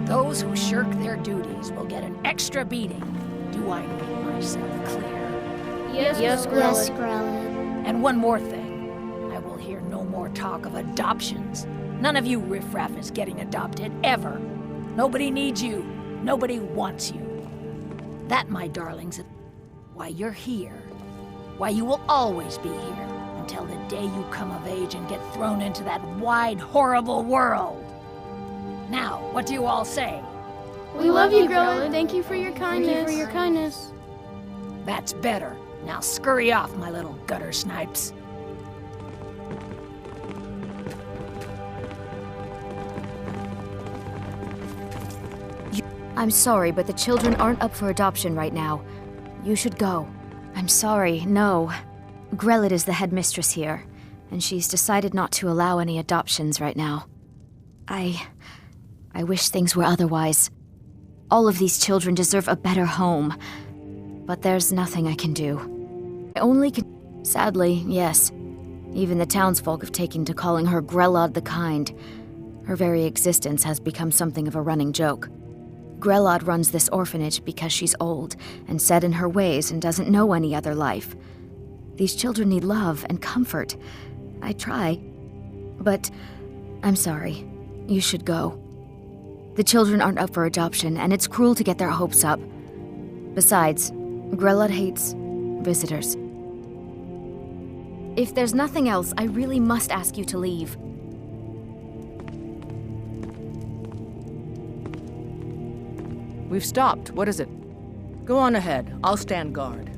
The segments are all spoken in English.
Those who shirk their duties will get an extra beating. Do I make myself clear? Yes, Grelod. Yes, Grelod. And one more thing. I will hear no more talk of adoptions. None of you riffraff is getting adopted, ever. Nobody needs you. Nobody wants you. That, my darlings, is why you're here. Why you will always be here, until the day you come of age and get thrown into that wide, horrible world. Now, what do you all say? We love you, Grelod. Thank you for your kindness. That's better. Now scurry off, my little gutter snipes. I'm sorry, but the children aren't up for adoption right now. You should go. I'm sorry, no. Grelod is the headmistress here, and she's decided not to allow any adoptions right now. I wish things were otherwise. All of these children deserve a better home. But there's nothing I can do. I only can... Sadly, yes. Even the townsfolk have taken to calling her Grelod the Kind. Her very existence has become something of a running joke. Grelod runs this orphanage because she's old and set in her ways and doesn't know any other life. These children need love and comfort. I try. But I'm sorry. You should go. The children aren't up for adoption, and it's cruel to get their hopes up. Besides, Grelod hates visitors. If there's nothing else, I really must ask you to leave. We've stopped. What is it? Go on ahead. I'll stand guard.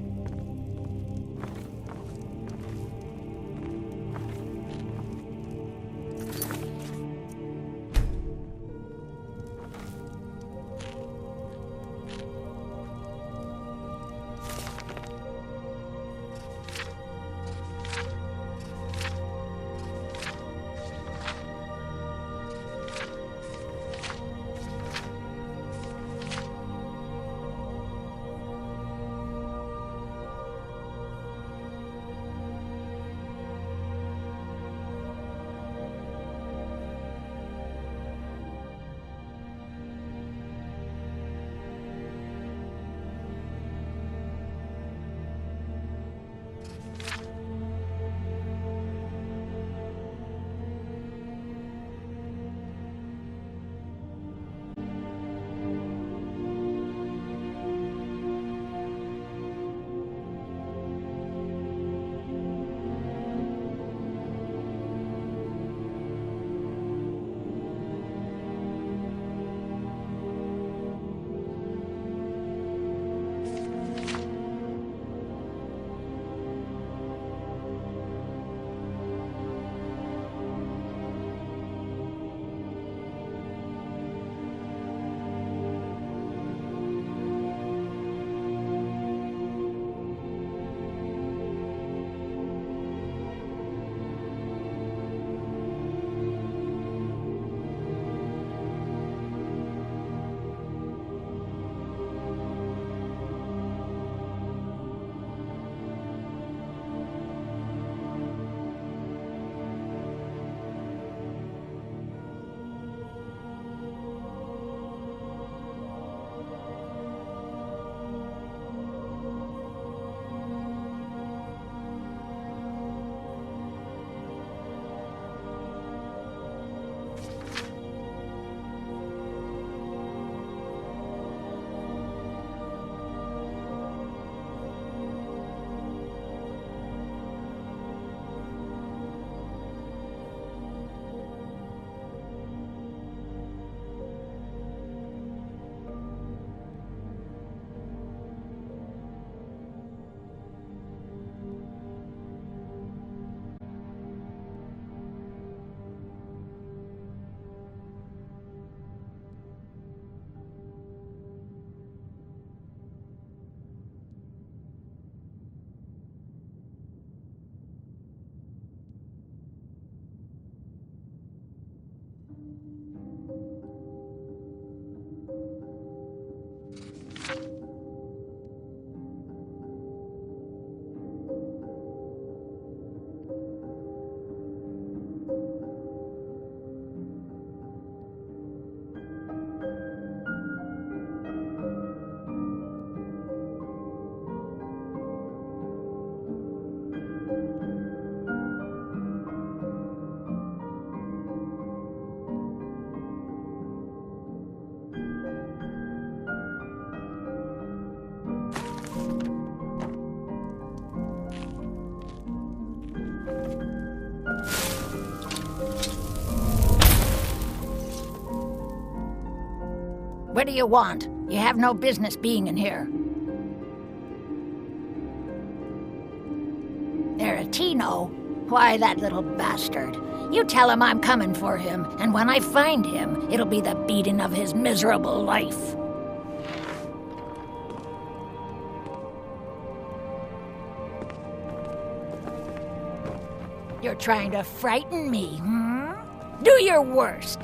What do you want? You have no business being in here. Aretino? Why, that little bastard. You tell him I'm coming for him, and when I find him, it'll be the beating of his miserable life. You're trying to frighten me, hmm? Do your worst.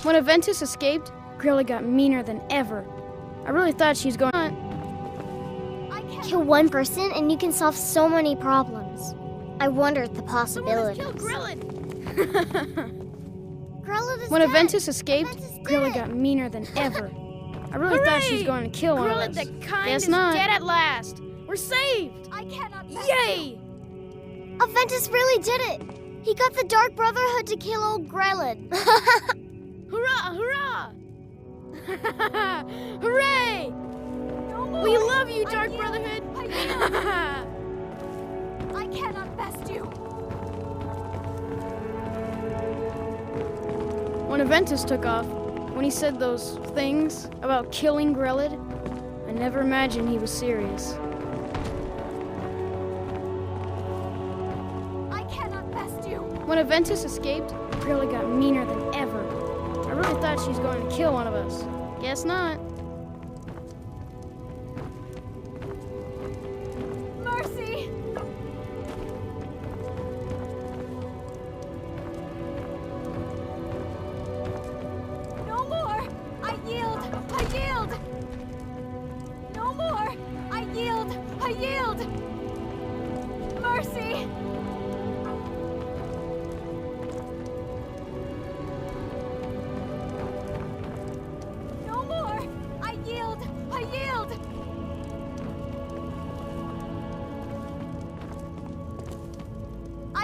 When Aventus escaped, Grelod got meaner than ever. I really thought she was going on. Kill one person and you can solve so many problems. I wonder at the possibilities. Kill Grelod! Grelod is When dead. Aventus escaped, Aventus is Grelod dead. got meaner than ever. I really thought she was going to kill one of us. the kind Guess is not. dead at last. We're saved. I cannot. Yay! Aventus really did it. He got the Dark Brotherhood to kill old Grelod. Hurrah! Hurrah! Hooray! We love you, Dark Brotherhood. I cannot best you. When Aventus took off, when he said those things about killing Grelod, I never imagined he was serious. I cannot best you. When Aventus escaped, Grelod got meaner than ever. I really thought she was going to kill one of us. Guess not. Mercy!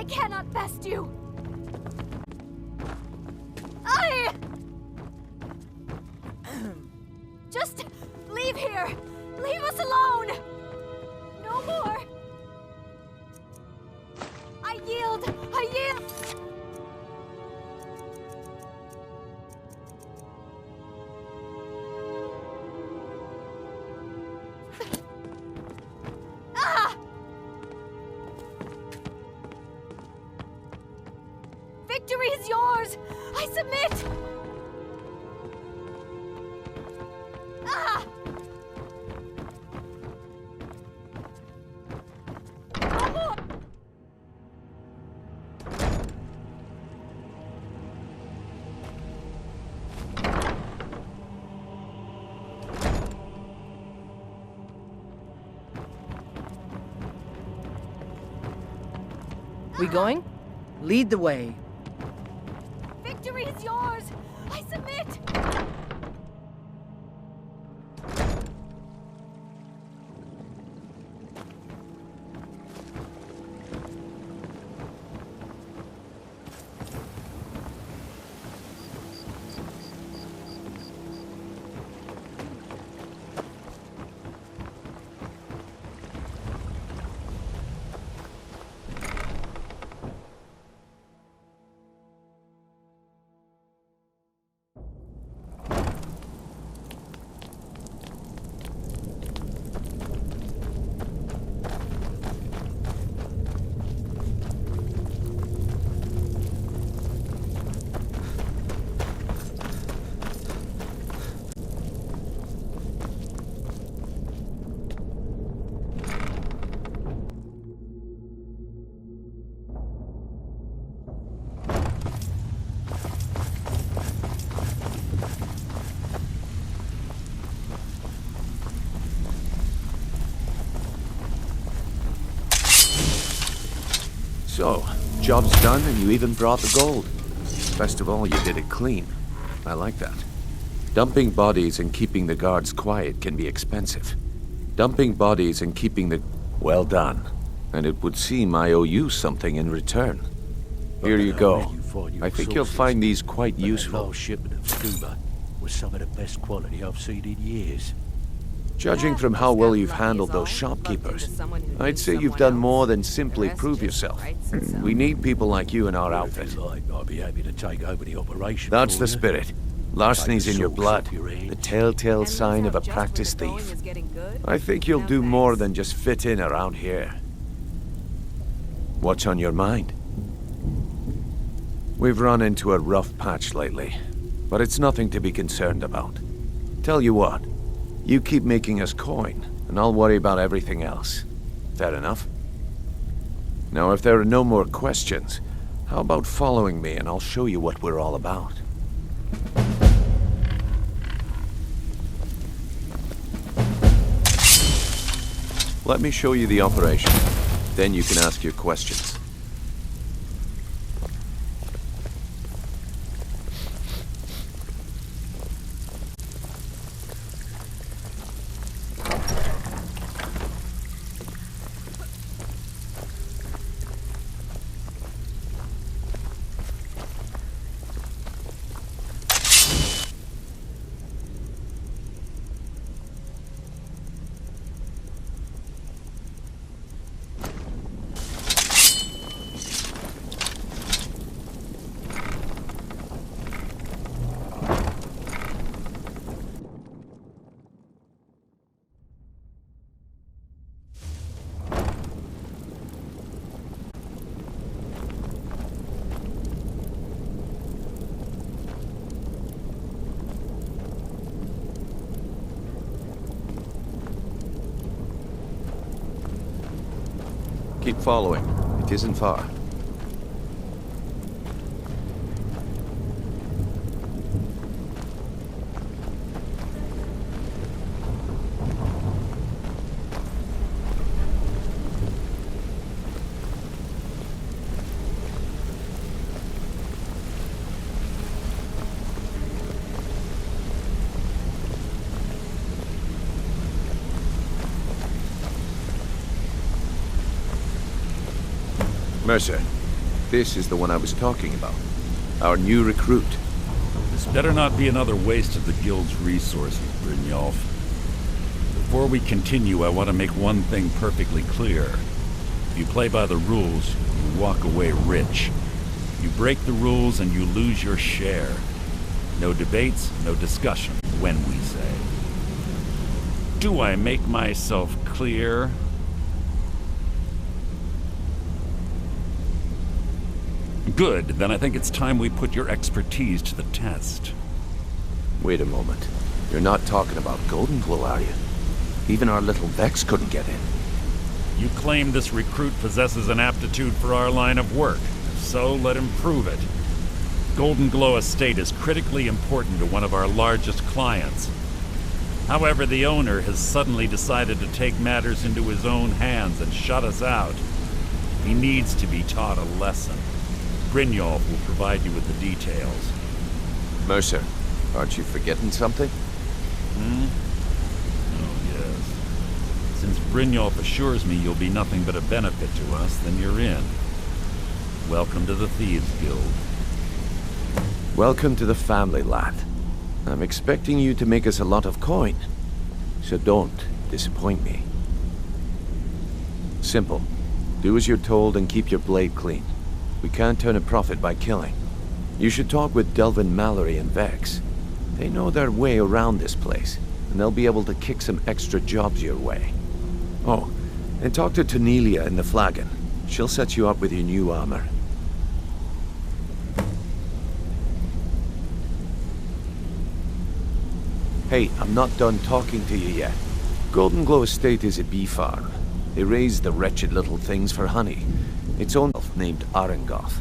cannot best you. Just leave here. Leave us alone. No more. I yield. I yield. Victory is yours! I submit! No more! We going? Lead the way. Victory is yours! I submit! So, job's done and you even brought the gold. Best of all, you did it clean. I like that. Dumping bodies and keeping the guards quiet can be expensive. Dumping bodies and keeping the... Well done. And it would seem I owe you something in return. Here you go. I think you'll find these quite useful. Last shipment of scuba was some of the best quality I've seen in years. Judging from how well you've handled those shopkeepers, I'd say you've done more than simply prove yourself. We need people like you in our outfit. I'd be happy to take over the operation. That's for the you. spirit. Larceny's in your blood, the telltale sign of a practiced thief. I think you'll do more than just fit in around here. What's on your mind? We've run into a rough patch lately, but it's nothing to be concerned about. Tell you what, you keep making us coin, and I'll worry about everything else. Fair enough? Now, if there are no more questions, how about following me and I'll show you what we're all about? Let me show you the operation. Then you can ask your questions. Keep following. It isn't far. Mercer, This is the one I was talking about. Our new recruit. This better not be another waste of the Guild's resources, Brynjolf. Before we continue, I want to make one thing perfectly clear. If you play by the rules, you walk away rich. You break the rules and you lose your share. No debates, no discussion, when we say. Do I make myself clear? Good, then I think it's time we put your expertise to the test. Wait a moment. You're not talking about Golden Glow, are you? Even our little Vex couldn't get in. You claim this recruit possesses an aptitude for our line of work. If so, let him prove it. Golden Glow Estate is critically important to one of our largest clients. However, the owner has suddenly decided to take matters into his own hands and shut us out. He needs to be taught a lesson. Brynjolf will provide you with the details. Mercer, aren't you forgetting something? Oh, yes. Since Brynjolf assures me you'll be nothing but a benefit to us, then you're in. Welcome to the Thieves Guild. Welcome to the family, lad. I'm expecting you to make us a lot of coin. So don't disappoint me. Simple. Do as you're told and keep your blade clean. We can't turn a profit by killing. You should talk with Delvin Mallory and Vex. They know their way around this place, and they'll be able to kick some extra jobs your way. Oh, and talk to Tanelia in the Flagon. She'll set you up with your new armor. Hey, I'm not done talking to you yet. Golden Glow Estate is a bee farm. They raise the wretched little things for honey. Its own elf named Arengoth.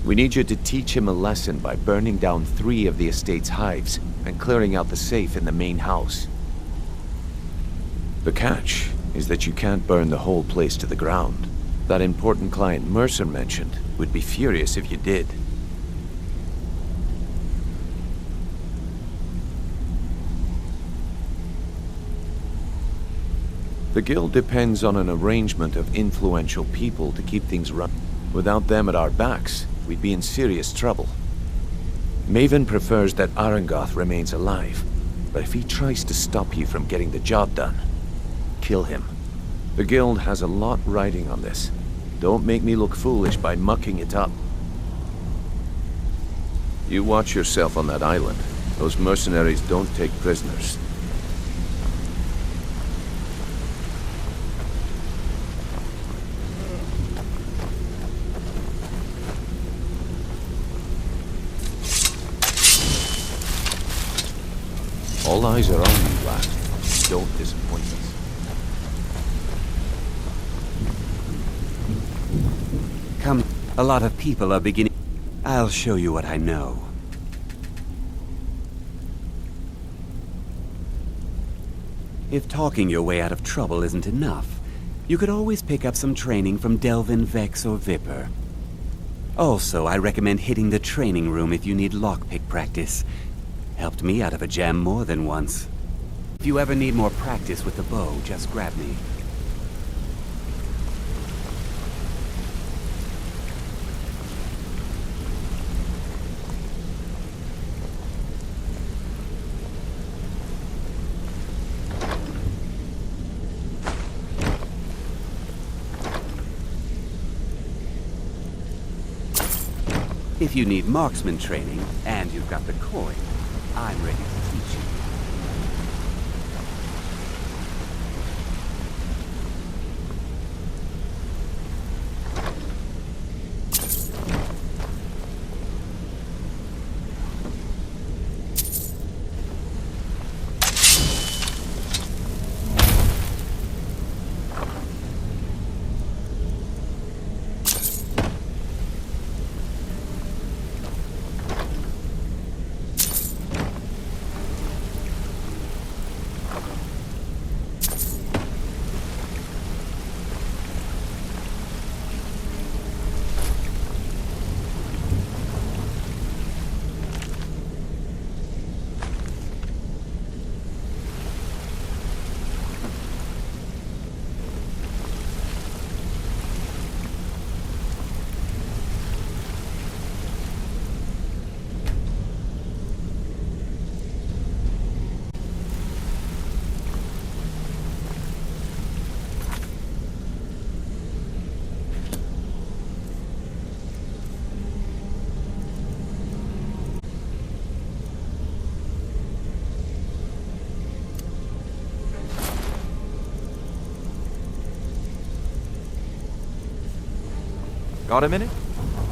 We need you to teach him a lesson by burning down 3 of the estate's hives and clearing out the safe in the main house. The catch is that you can't burn the whole place to the ground. That important client Mercer mentioned would be furious if you did. The guild depends on an arrangement of influential people to keep things running. Without them at our backs, we'd be in serious trouble. Maven prefers that Arengoth remains alive, but if he tries to stop you from getting the job done, kill him. The guild has a lot riding on this. Don't make me look foolish by mucking it up. You watch yourself on that island. Those mercenaries don't take prisoners. All eyes are on you, lad. Don't disappoint us. Come, a lot of people are beginning. I'll show you what I know. If talking your way out of trouble isn't enough, you could always pick up some training from Delvin, Vex, or Viper. Also, I recommend hitting the training room if you need lockpick practice. Helped me out of a jam more than once. If you ever need more practice with the bow, just grab me. If you need marksman training, and you've got the coin, I'm ready to teach you. Got a minute?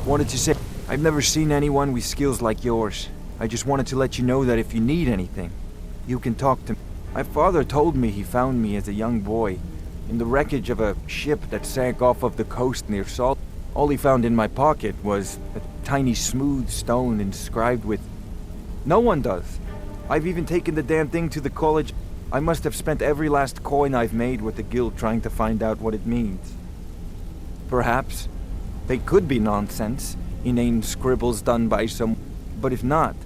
Wanted to say, I've never seen anyone with skills like yours. I just wanted to let you know that if you need anything, you can talk to me. My father told me he found me as a young boy in the wreckage of a ship that sank off of the coast near Salt. All he found in my pocket was a tiny smooth stone inscribed with... No one does. I've even taken the damn thing to the college. I must have spent every last coin I've made with the guild trying to find out what it means. Perhaps they could be nonsense, inane scribbles done by some... But if not,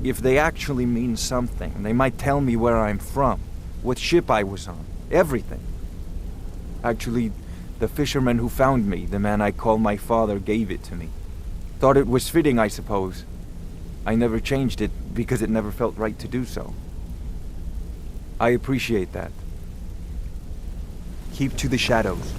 if they actually mean something, they might tell me where I'm from, what ship I was on, everything. Actually, the fisherman who found me, the man I call my father, gave it to me. Thought it was fitting, I suppose. I never changed it because it never felt right to do so. I appreciate that. Keep to the shadows.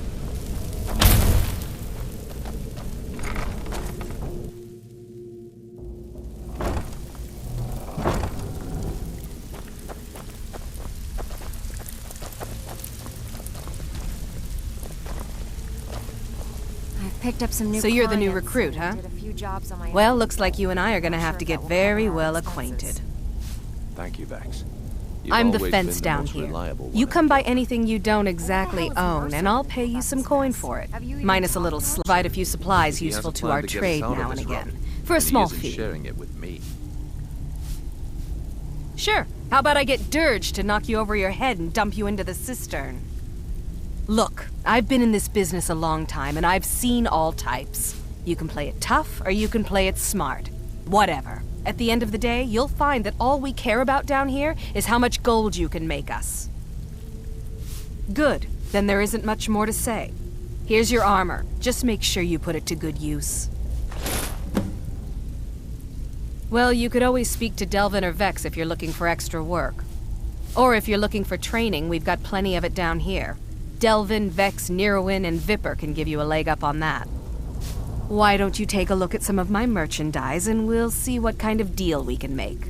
Picked up some new So you're the new clients recruit, and huh? did a few jobs on my Well, own. looks like you and I are gonna have to get very well acquainted. Thank you, Vex. You've I'm the always fence been down most here. reliable You one come I've by known. anything you don't exactly own, and I'll pay you some coin for it. Minus a little provide a few supplies He has useful a to plan our to get us trade out of now and this again. rut, For a and he small isn't fee. sharing it with me. Sure. How about I get Dirge to knock you over your head and dump you into the cistern? Look, I've been in this business a long time, and I've seen all types. You can play it tough, or you can play it smart. Whatever. At the end of the day, you'll find that all we care about down here is how much gold you can make us. Good. Then there isn't much more to say. Here's your armor. Just make sure you put it to good use. Well, you could always speak to Delvin or Vex if you're looking for extra work. Or if you're looking for training, we've got plenty of it down here. Delvin, Vex, Nirwin, and Viper can give you a leg up on that. Why don't you take a look at some of my merchandise and we'll see what kind of deal we can make.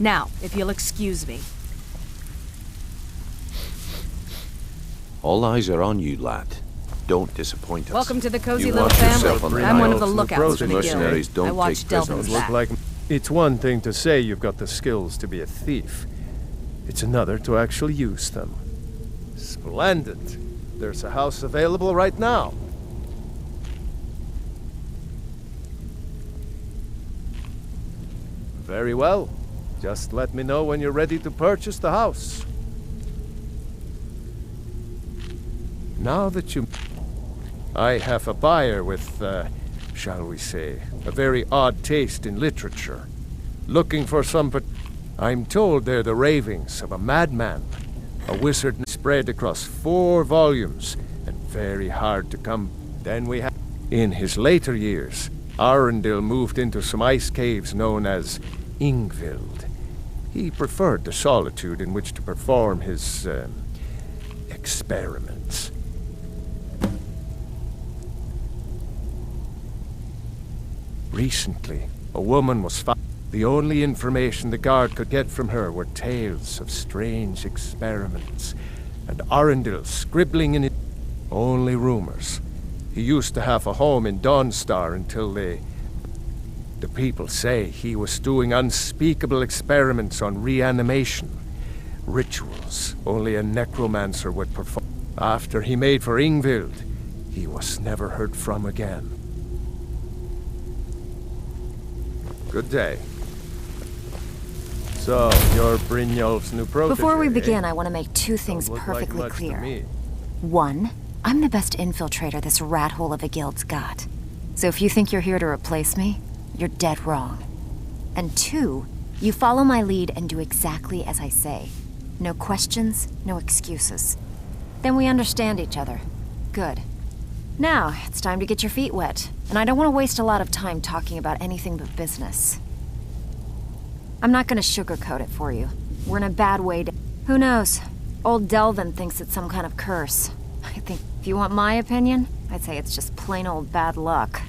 Now, if you'll excuse me. All eyes are on you, lad. Don't disappoint us. Welcome to the cozy You little watch yourself on family. the I'm one of night. the lookouts for the Mercenaries guild. don't I watch take Delvin's prisoners. back. It's one thing to say you've got the skills to be a thief. It's another to actually use them. Splendid. There's a house available right now. Very well. Just let me know when you're ready to purchase the house. Now that you... I have a buyer with, shall we say, a very odd taste in literature. Looking for some... I'm told they're the ravings of a madman. A wizard spread across 4 volumes, and very hard to come. Then we have... In his later years, Arundel moved into some ice caves known as Ingvild. He preferred the solitude in which to perform his, experiments. Recently, a woman was found. The only information the guard could get from her were tales of strange experiments, and Arundel scribbling in it. Only rumors. He used to have a home in Dawnstar until the people say he was doing unspeakable experiments on reanimation. Rituals only a necromancer would perform. After he made for Ingvild, he was never heard from again. Good day. So, you're Brynjolf's new protege. Before we begin, I want to make 2 things perfectly clear. 1, I'm the best infiltrator this rat hole of a guild's got. So if you think you're here to replace me, you're dead wrong. And 2, you follow my lead and do exactly as I say. No questions, no excuses. Then we understand each other. Good. Now, it's time to get your feet wet. And I don't want to waste a lot of time talking about anything but business. I'm not going to sugarcoat it for you. We're in a bad way to... Who knows? Old Delvin thinks it's some kind of curse. I think if you want my opinion, I'd say it's just plain old bad luck.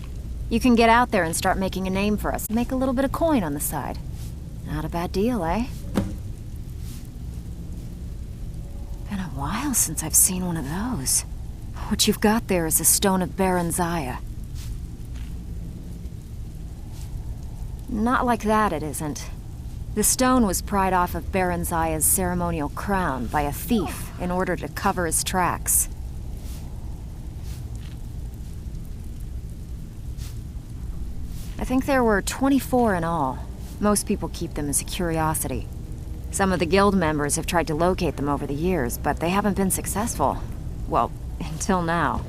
You can get out there and start making a name for us. Make a little bit of coin on the side. Not a bad deal, eh? Been a while since I've seen one of those. What you've got there is a stone of Baron Zaya. Not like that, it isn't. The stone was pried off of Baron Zaya's ceremonial crown by a thief in order to cover his tracks. I think there were 24 in all. Most people keep them as a curiosity. Some of the guild members have tried to locate them over the years, but they haven't been successful. Well, until now.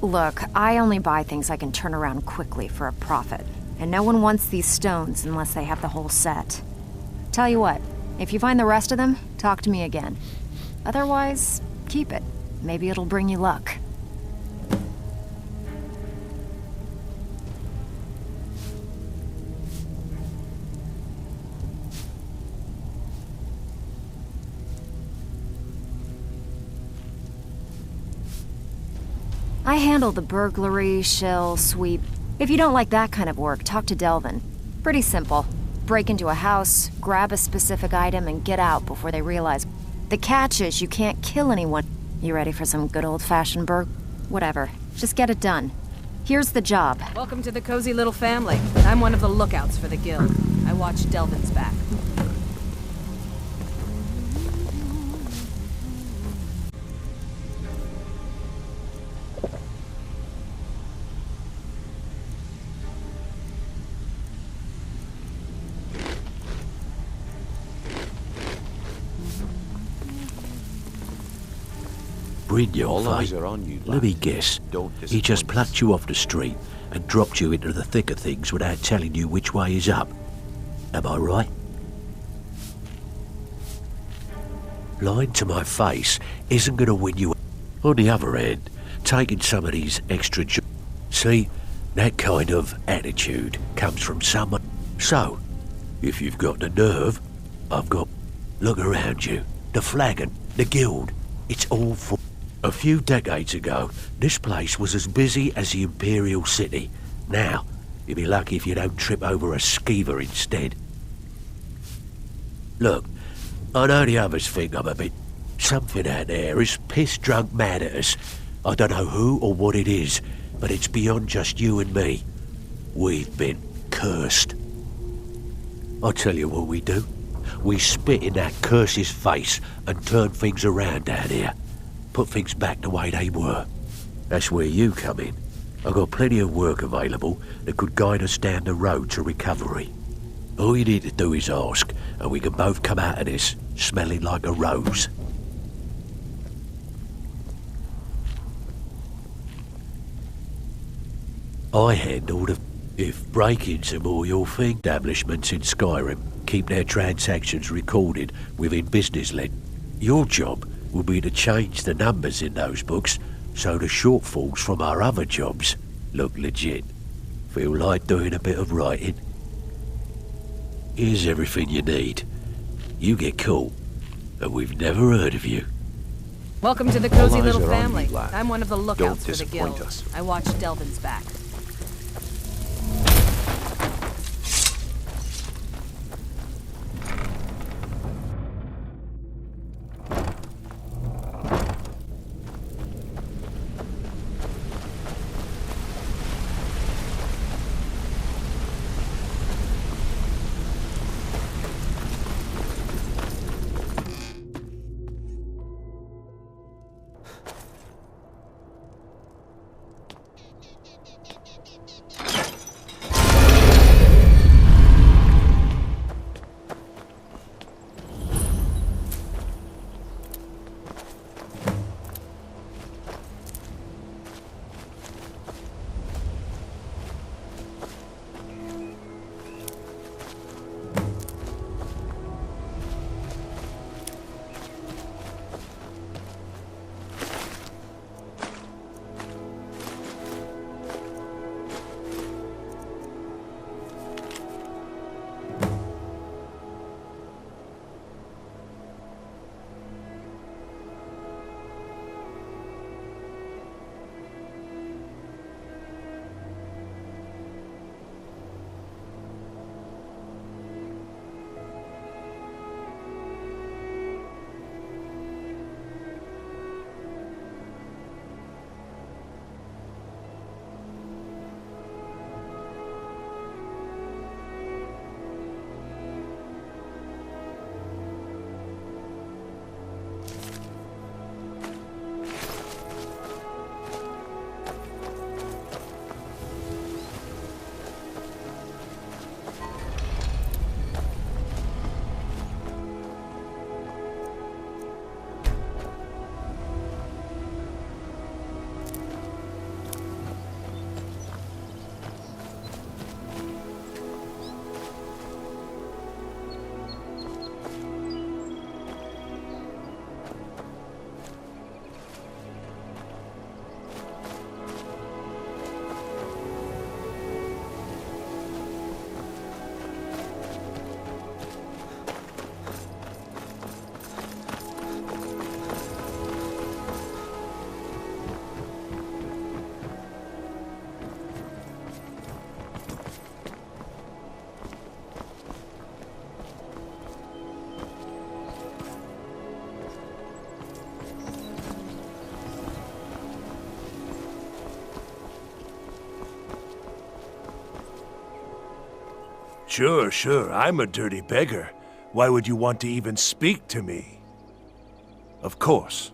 Look, I only buy things I can turn around quickly for a profit. And no one wants these stones unless they have the whole set. Tell you what, if you find the rest of them, talk to me again. Otherwise, keep it. Maybe it'll bring you luck. I handle the burglary, shell, sweep. If you don't like that kind of work, talk to Delvin. Pretty simple. Break into a house, grab a specific item, and get out before they realize. The catch is you can't kill anyone. You ready for some good old-fashioned Whatever. Just get it done. Here's the job. Welcome to the cozy little family. I'm one of the lookouts for the guild. I watch Delvin's back. Brynjolf, let me guess. He just plucked you off the street and dropped you into the thick of things without telling you which way is up. Am I right? Lying to my face isn't going to win you. On the other hand, taking some of these extra see, that kind of attitude comes from someone. So, if you've got the nerve, I've got... Look around you. The flagon, the guild, it's all full. A few decades ago, this place was as busy as the Imperial City. Now, you'll be lucky if you don't trip over a skeever instead. Look, I know the others think I'm a bit... Something out there is piss-drunk mad at us. I don't know who or what it is, but it's beyond just you and me. We've been cursed. I'll tell you what we do. We spit in that curse's face and turn things around down here. Put things back the way they were. That's where you come in. I've got plenty of work available that could guide us down the road to recovery. All you need to do is ask, and we can both come out of this smelling like a rose. I handle the... If break-ins are more your thing, establishments in Skyrim keep their transactions recorded within business length. Your job will be to change the numbers in those books so the shortfalls from our other jobs look legit. Feel like doing a bit of writing? Here's everything you need. You get caught, and we've never heard of you. Welcome to the cozy All eyes little are on family. you, lad. I'm one of the lookouts for the disappoint guild. us. I watch Delvin's back. Sure, I'm a dirty beggar. Why would you want to even speak to me? Of course.